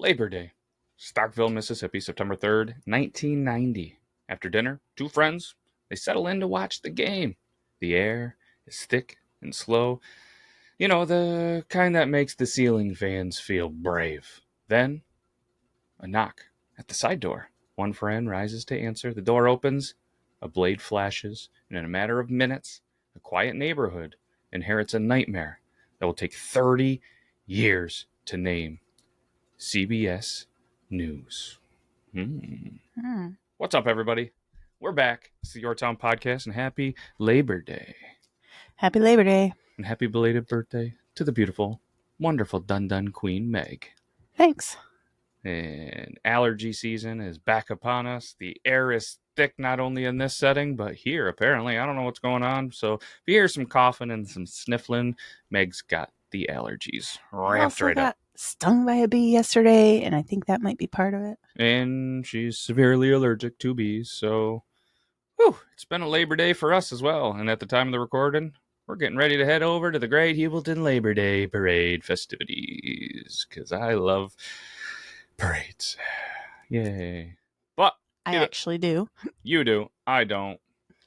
Labor Day, Starkville, Mississippi, September 3rd, 1990. After dinner, two friends, they settle in to watch the game. The air is thick and slow. You know, the kind that makes the ceiling fans feel brave. Then, a knock at the side door. One friend rises to answer. The door opens, a blade flashes, and in a matter of minutes, a quiet neighborhood inherits a nightmare that will take 30 years to name. CBS News. What's up, everybody? We're back. It's the Yore Town Podcast, and happy Labor Day. Happy Labor Day. And happy belated birthday to the beautiful, wonderful Dun Queen Meg. Thanks. And allergy season is back upon us. The air is thick, not only in this setting, but here, apparently. I don't know what's going on. So if you hear some coughing and some sniffling, Meg's got the allergies ramped right up. Stung by a bee yesterday, and I think that might be part of it. And she's severely allergic to bees, so it's been a Labor Day for us as well. And at the time of the recording, we're getting ready to head over to the Great Hewelton Labor Day Parade festivities, because I love parades. Yay. But I actually do. You do. I don't.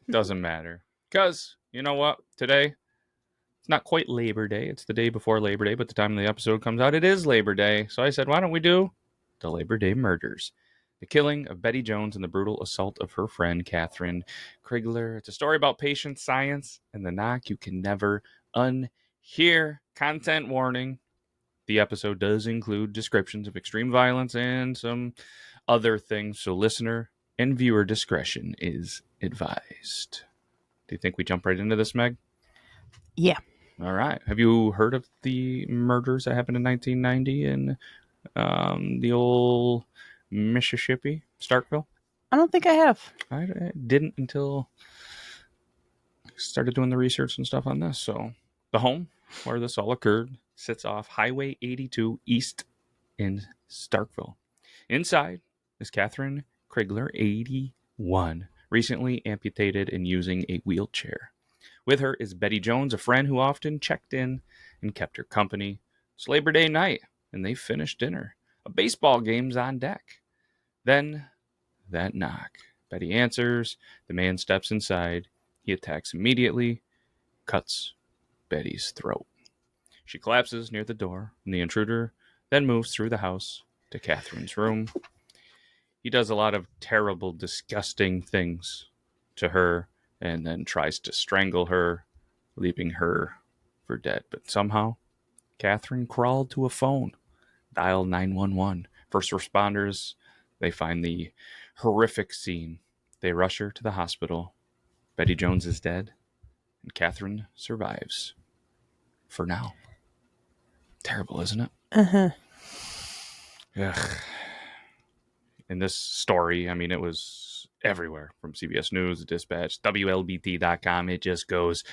Doesn't matter. Because, you know what? Today, it's not quite Labor Day. It's the day before Labor Day, but the time the episode comes out, it is Labor Day. So I said, why don't we do the Labor Day murders? The killing of Betty Jones and the brutal assault of her friend, Catherine Krigler. It's a story about patience, science, and the knock you can never unhear. Content warning. The episode does include descriptions of extreme violence and some other things, so listener and viewer discretion is advised. Do you think we jump right into this, Meg? Yeah. All right. Have you heard of the murders that happened in 1990 in the old Mississippi, Starkville? I don't think I have. I didn't until I started doing the research and stuff on this. So the home where this all occurred sits off Highway 82 East in Starkville. Inside is Catherine Krigler, 81, recently amputated and using a wheelchair. With her is Betty Jones, a friend who often checked in and kept her company. It's Labor Day night, and they finished dinner. A baseball game's on deck. Then, that knock. Betty answers. The man steps inside. He attacks immediately, cuts Betty's throat. She collapses near the door, and the intruder then moves through the house to Catherine's room. He does a lot of terrible, disgusting things to her, and then tries to strangle her, leaving her for dead. But somehow, Catherine crawled to a phone, dialed 911. First responders, they find the horrific scene. They rush her to the hospital. Betty Jones is dead, and Catherine survives. For now. Terrible, isn't it? Uh-huh. Ugh. In this story, I mean, it was everywhere, from CBS News, the Dispatch, WLBT.com. It just goes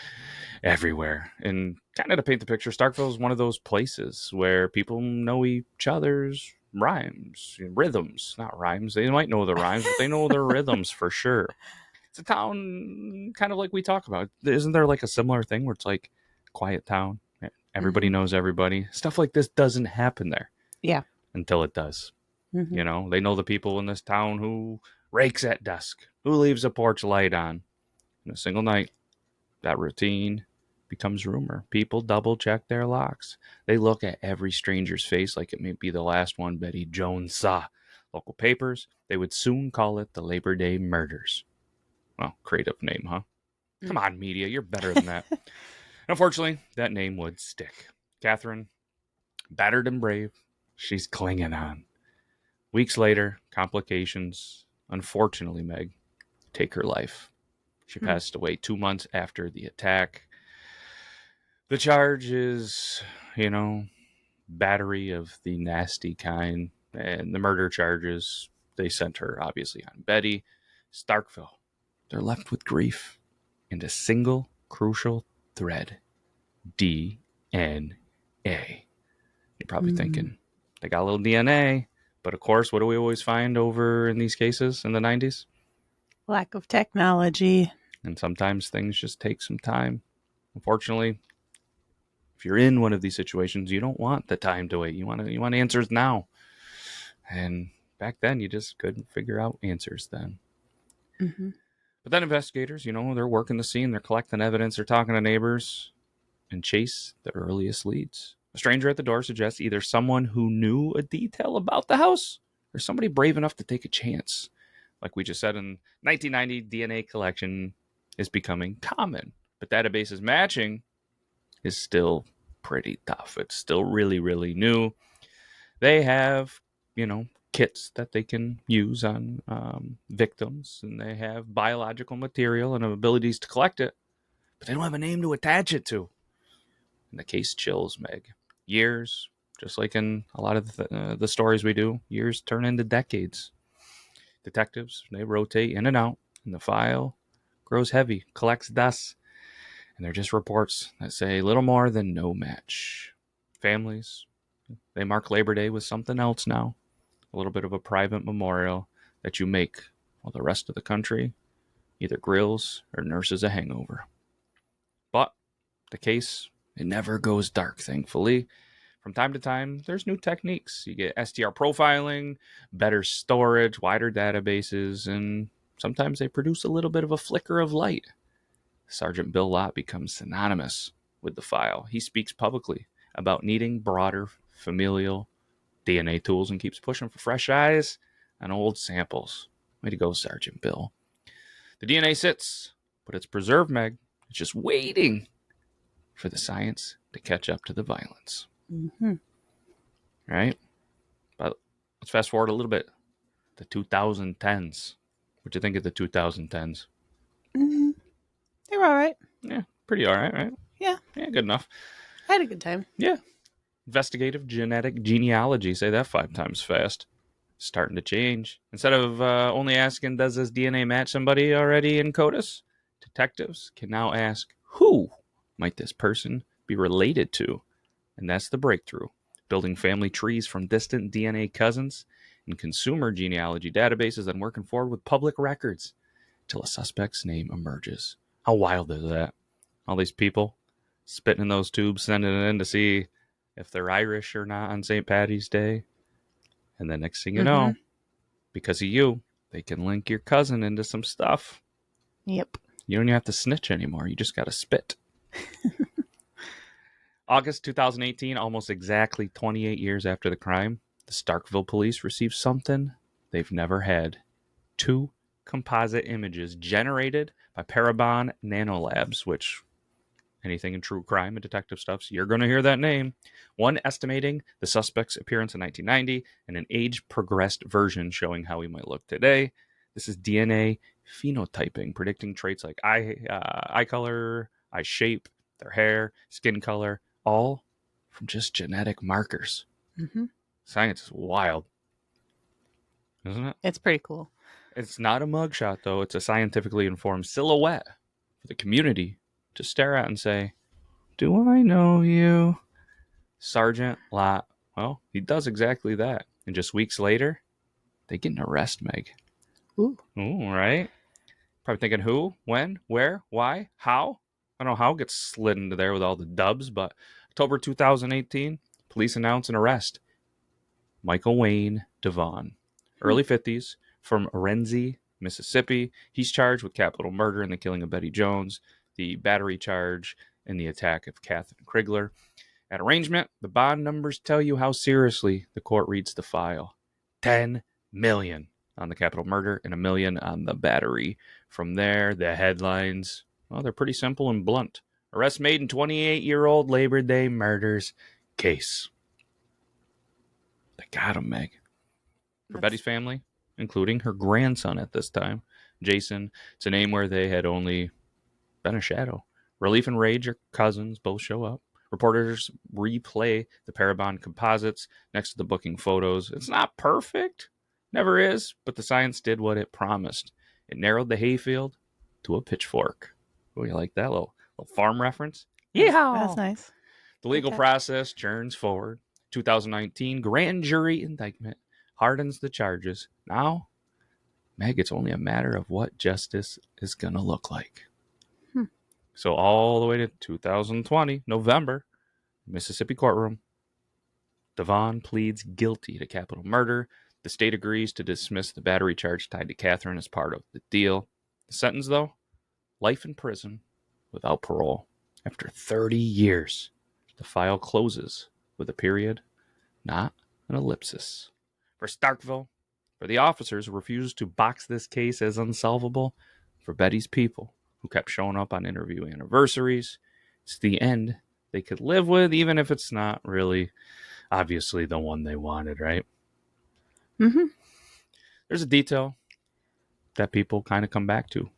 everywhere. And kind of to paint the picture, Starkville is one of those places where people know each other's rhymes, rhythms, not rhymes. They might know the rhymes, but they know their rhythms for sure. It's a town kind of like we talk about. Isn't there like a similar thing where it's like quiet town? Everybody knows everybody. Stuff like this doesn't happen there. Yeah. Until it does. Mm-hmm. You know, they know the people in this town who rakes at dusk, who leaves a porch light on. In a single night, that routine becomes rumor. People double check their locks. They look at every stranger's face like it may be the last one Betty Jones saw. Local papers, they would soon call it the Labor Day Murders. Well, creative name, huh? Come on, media, you're better than that. Unfortunately, that name would stick. Catherine, battered and brave, she's clinging on. Weeks later, complications, unfortunately, Meg, take her life. She passed away 2 months after the attack. The charge is, battery of the nasty kind. And the murder charges, they sent her, obviously, on Betty. Starkville, they're left with grief and a single crucial thread. DNA. You're probably thinking, they got a little DNA. But of course, what do we always find over in these cases in the 90s? Lack of technology. And sometimes things just take some time. Unfortunately, if you're in one of these situations, you don't want the time to wait. You want answers now. And back then, you just couldn't figure out answers then. Mm-hmm. But then investigators, they're working the scene, they're collecting evidence, they're talking to neighbors, and chase the earliest leads. A stranger at the door suggests either someone who knew a detail about the house or somebody brave enough to take a chance. Like we just said, in 1990, DNA collection is becoming common, but databases matching is still pretty tough. It's still really, really new. They have, kits that they can use on victims, and they have biological material and abilities to collect it, but they don't have a name to attach it to. And the case chills, Meg. Years, just like in a lot of the stories we do, years turn into decades. Detectives, they rotate in and out, and the file grows heavy, collects dust, and they're just reports that say little more than no match. Families, they mark Labor Day with something else now, a little bit of a private memorial that you make while the rest of the country either grills or nurses a hangover. But the case, it never goes dark, thankfully. From time to time, there's new techniques. You get STR profiling, better storage, wider databases, and sometimes they produce a little bit of a flicker of light. Sergeant Bill Lott becomes synonymous with the file. He speaks publicly about needing broader familial DNA tools and keeps pushing for fresh eyes and old samples. Way to go, Sergeant Bill. The DNA sits, but it's preserved, Meg. It's just waiting for the science to catch up to the violence. Mm-hmm. Right? But let's fast forward a little bit. The 2010s. What you think of the 2010s? Mm-hmm. They were all right. Yeah, pretty all right? Yeah. Yeah, good enough. I had a good time. Yeah. Investigative genetic genealogy. Say that 5 times fast. Starting to change. Instead of only asking, does this DNA match somebody already in CODIS? Detectives can now ask, who might this person be related to? And that's the breakthrough. Building family trees from distant DNA cousins and consumer genealogy databases, and working forward with public records till a suspect's name emerges. How wild is that? All these people spitting in those tubes, sending it in to see if they're Irish or not on St. Paddy's Day. And the next thing you know, because of you, they can link your cousin into some stuff. Yep. You don't even have to snitch anymore. You just got to spit. August 2018, almost exactly 28 years after the crime, the Starkville police received something they've never had. 2 composite images generated by Parabon Nanolabs, which anything in true crime and detective stuff, so you're going to hear that name. One estimating the suspect's appearance in 1990 and an age-progressed version showing how he might look today. This is DNA phenotyping, predicting traits like eye color, eye shape, their hair, skin color, all from just genetic markers. Mm-hmm. Science is wild, isn't it? It's pretty cool. It's not a mugshot, though. It's a scientifically informed silhouette for the community to stare at and say, do I know you? Sergeant Lott, well, he does exactly that. And just weeks later, they get an arrest, Meg. Ooh, right? Probably thinking who, when, where, why, how? I don't know how it gets slid into there with all the dubs, but October 2018, police announce an arrest. Michael Wayne Devon, early 50s, from Renzi, Mississippi. He's charged with capital murder and the killing of Betty Jones, the battery charge, and the attack of Catherine Krigler. At arraignment, the bond numbers tell you how seriously the court reads the file. $10 million on the capital murder and $1 million on the battery. From there, the headlines, well, they're pretty simple and blunt. Arrest made in 28-year-old Labor Day murders case. They got him, Meg. For Betty's family, including her grandson at this time, Jason, it's a name where they had only been a shadow. Relief and rage, her cousins, both show up. Reporters replay the Parabon composites next to the booking photos. It's not perfect, never is, but the science did what it promised. It narrowed the hayfield to a pitchfork. Oh, you like that little farm reference? Yeah, that's nice. The legal process churns forward. 2019 grand jury indictment hardens the charges. Now, Meg, it's only a matter of what justice is going to look like. So all the way to 2020, November, Mississippi courtroom, Devon pleads guilty to capital murder. The state agrees to dismiss the battery charge tied to Catherine as part of the deal. The sentence, though, life in prison without parole. After 30 years, the file closes with a period, not an ellipsis. For Starkville, for the officers who refused to box this case as unsolvable, for Betty's people who kept showing up on interview anniversaries, it's the end they could live with, even if it's not really obviously the one they wanted, right? Mm-hmm. There's a detail that people kind of come back to.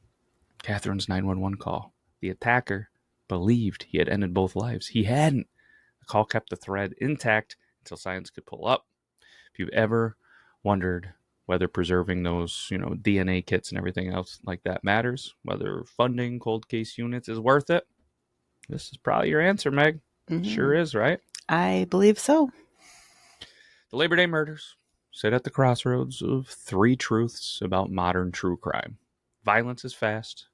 Catherine's 911 call. The attacker believed he had ended both lives. He hadn't. The call kept the thread intact until science could pull up. If you've ever wondered whether preserving those, DNA kits and everything else like that matters, whether funding cold case units is worth it, this is probably your answer, Meg. Mm-hmm. Sure is, right? I believe so. The Labor Day murders sit at the crossroads of three truths about modern true crime. Violence is fast.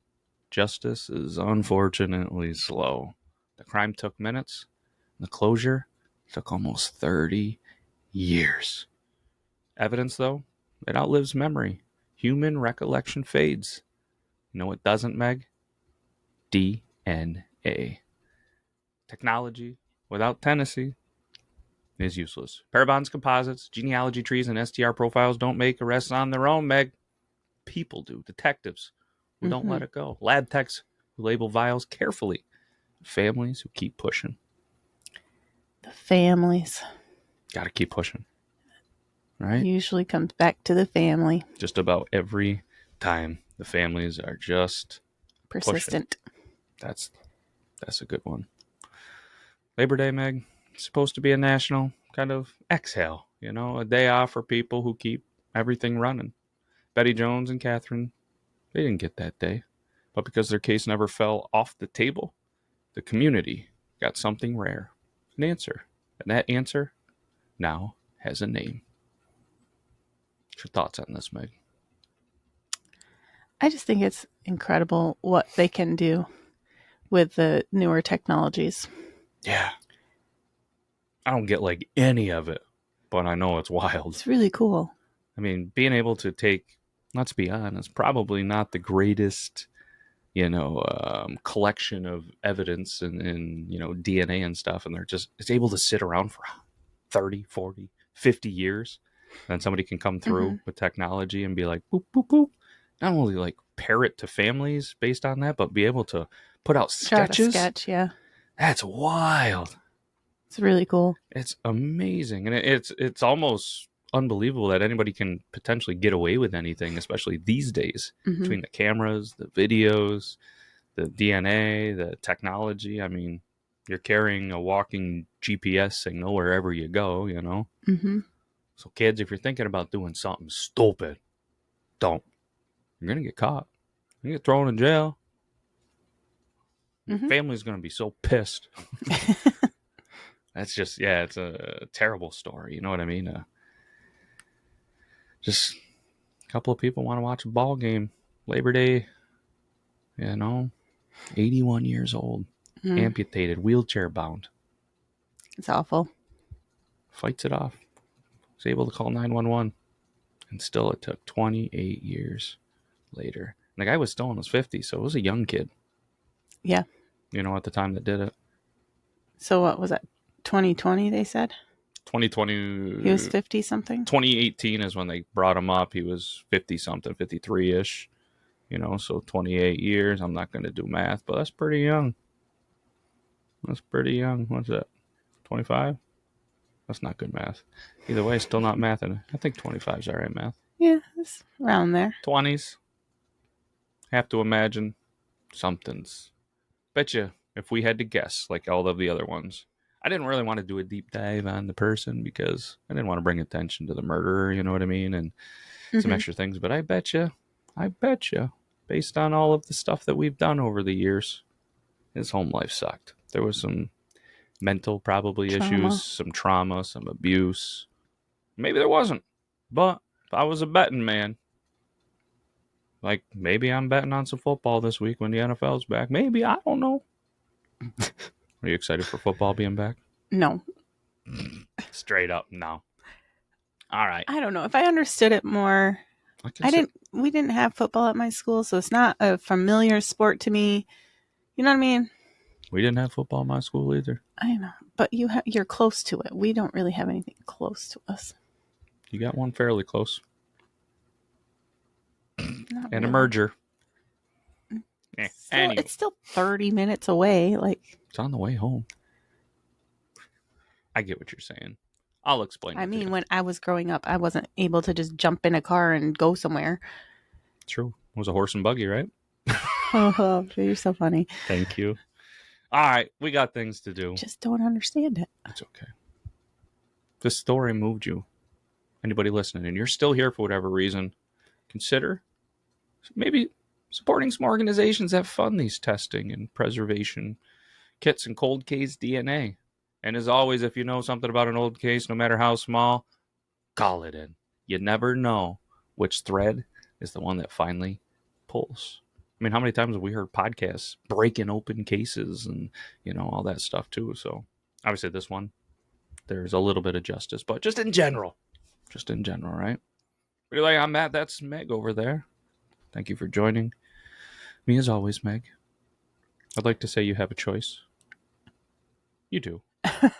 Justice is unfortunately slow. The crime took minutes. The closure took almost 30 years. Evidence, though, it outlives memory. Human recollection fades. You know what doesn't, Meg? DNA. Technology without Tennessee is useless. Pair composites, genealogy trees, and STR profiles don't make arrests on their own, Meg. People do. Detectives who don't let it go. Lab techs who label vials carefully. Families who keep pushing. The families. Got to keep pushing. Right? Usually comes back to the family. Just about every time the families are just persistent. Pushing. That's a good one. Labor Day, Meg, it's supposed to be a national kind of exhale, a day off for people who keep everything running. Betty Jones and Catherine, they didn't get that day. But because their case never fell off the table, the community got something rare, an answer. And that answer now has a name. What's your thoughts on this, Meg? I just think it's incredible what they can do with the newer technologies. Yeah. I don't get any of it, but I know it's wild. It's really cool. I mean, being able to take, let's be honest, probably not the greatest, collection of evidence and DNA and stuff. And it's able to sit around for 30, 40, 50 years. And somebody can come through with technology and be like, boop, boop, boop. Not only parrot to families based on that, but be able to put out sketches. Sketch, yeah. That's wild. It's really cool. It's amazing. And it's almost unbelievable that anybody can potentially get away with anything, especially these days, between the cameras, the videos, the DNA, the technology. I mean, you're carrying a walking GPS signal wherever you go, So kids, if you're thinking about doing something stupid, don't. You're going to get caught. You're going to get thrown in jail. Family's going to be so pissed. That's just, it's a terrible story. You know what I mean? Just a couple of people want to watch a ball game. Labor Day, 81 years old, amputated, wheelchair bound. It's awful. Fights it off. Was able to call 911. And still it took 28 years later. And the guy was still in his 50s, so it was a young kid. Yeah. At the time that did it. So what was that? 2020, they said? 2020. He was 50-something? 2018 is when they brought him up. He was 50-something, 53-ish. So 28 years. I'm not going to do math, but that's pretty young. What's that? 25? That's not good math. Either way, still not math. And I think 25 is all right math. Yeah, it's around there. 20s. Have to imagine something's. Bet you if we had to guess, like all of the other ones. I didn't really want to do a deep dive on the person because I didn't want to bring attention to the murderer, you know what I mean? And some extra things. But I bet you, based on all of the stuff that we've done over the years, his home life sucked. There was some mental issues, some trauma, some abuse. Maybe there wasn't. But if I was a betting man, maybe I'm betting on some football this week when the NFL's back. Maybe, I don't know. Are you excited for football being back? No. Straight up, no. All right. I don't know. If I understood it more, we didn't have football at my school, so it's not a familiar sport to me. You know what I mean? We didn't have football in my school either. I know, but you're close to it. We don't really have anything close to us. You got one fairly close. Not And really. a merger. Anyway. It's still 30 minutes away. Like, it's on the way home. I get what you're saying. I'll explain. I mean, when I was growing up, I wasn't able to just jump in a car and go somewhere. True. It was a horse and buggy, right? Oh, you're so funny. Thank you. All right, we got things to do. Just don't understand it. It's okay. This story moved you. Anybody listening, and you're still here for whatever reason, consider maybe supporting some organizations that fund these testing and preservation kits and cold case DNA. And as always, if you know something about an old case, no matter how small, call it in. You never know which thread is the one that finally pulls. I mean, how many times have we heard podcasts breaking open cases and, all that stuff too? So obviously this one, there's a little bit of justice, but just in general, right? But anyway, I'm Matt. That's Meg over there. Thank you for joining me as always, Meg. I'd like to say you have a choice. You do.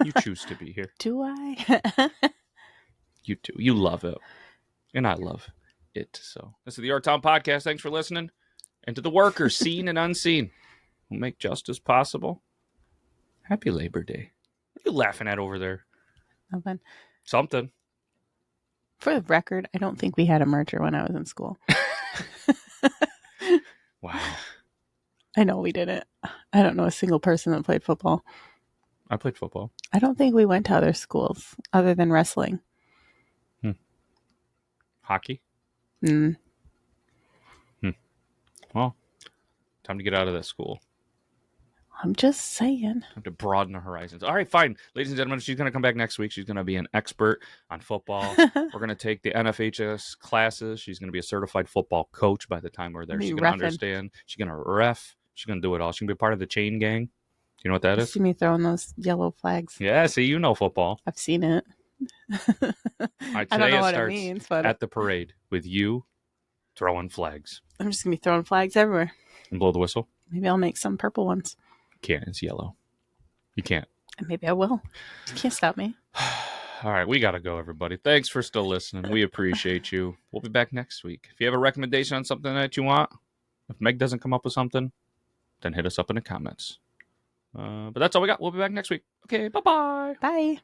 You choose to be here. Do I? You do. You love it. And I love it. So this is the Yore Town Podcast. Thanks for listening. And to the workers, seen and unseen, who make justice possible, happy Labor Day. What are you laughing at over there? Nothing. Something. For the record, I don't think we had a merger when I was in school. Wow. I know we didn't. I don't know a single person that played football. I played football. I don't think we went to other schools other than wrestling. Hockey? Well, time to get out of that school. I'm just saying. Time to broaden the horizons. All right, fine. Ladies and gentlemen, she's going to come back next week. She's going to be an expert on football. We're going to take the NFHS classes. She's going to be a certified football coach by the time we're there. She's going to understand. She's going to ref. She's going to do it all. She's going to be part of the chain gang. You know what that is? See me throwing those yellow flags. Yeah, see, you know football. I've seen it. All right, I don't know what it means, but at the parade with you throwing flags. I'm just going to be throwing flags everywhere. And blow the whistle? Maybe I'll make some purple ones. You can't. It's yellow. You can't. And maybe I will. You can't stop me. All right, we got to go, everybody. Thanks for still listening. We appreciate you. We'll be back next week. If you have a recommendation on something that you want, if Meg doesn't come up with something, then hit us up in the comments. But that's all we got. We'll be back next week. Okay, bye-bye. Bye.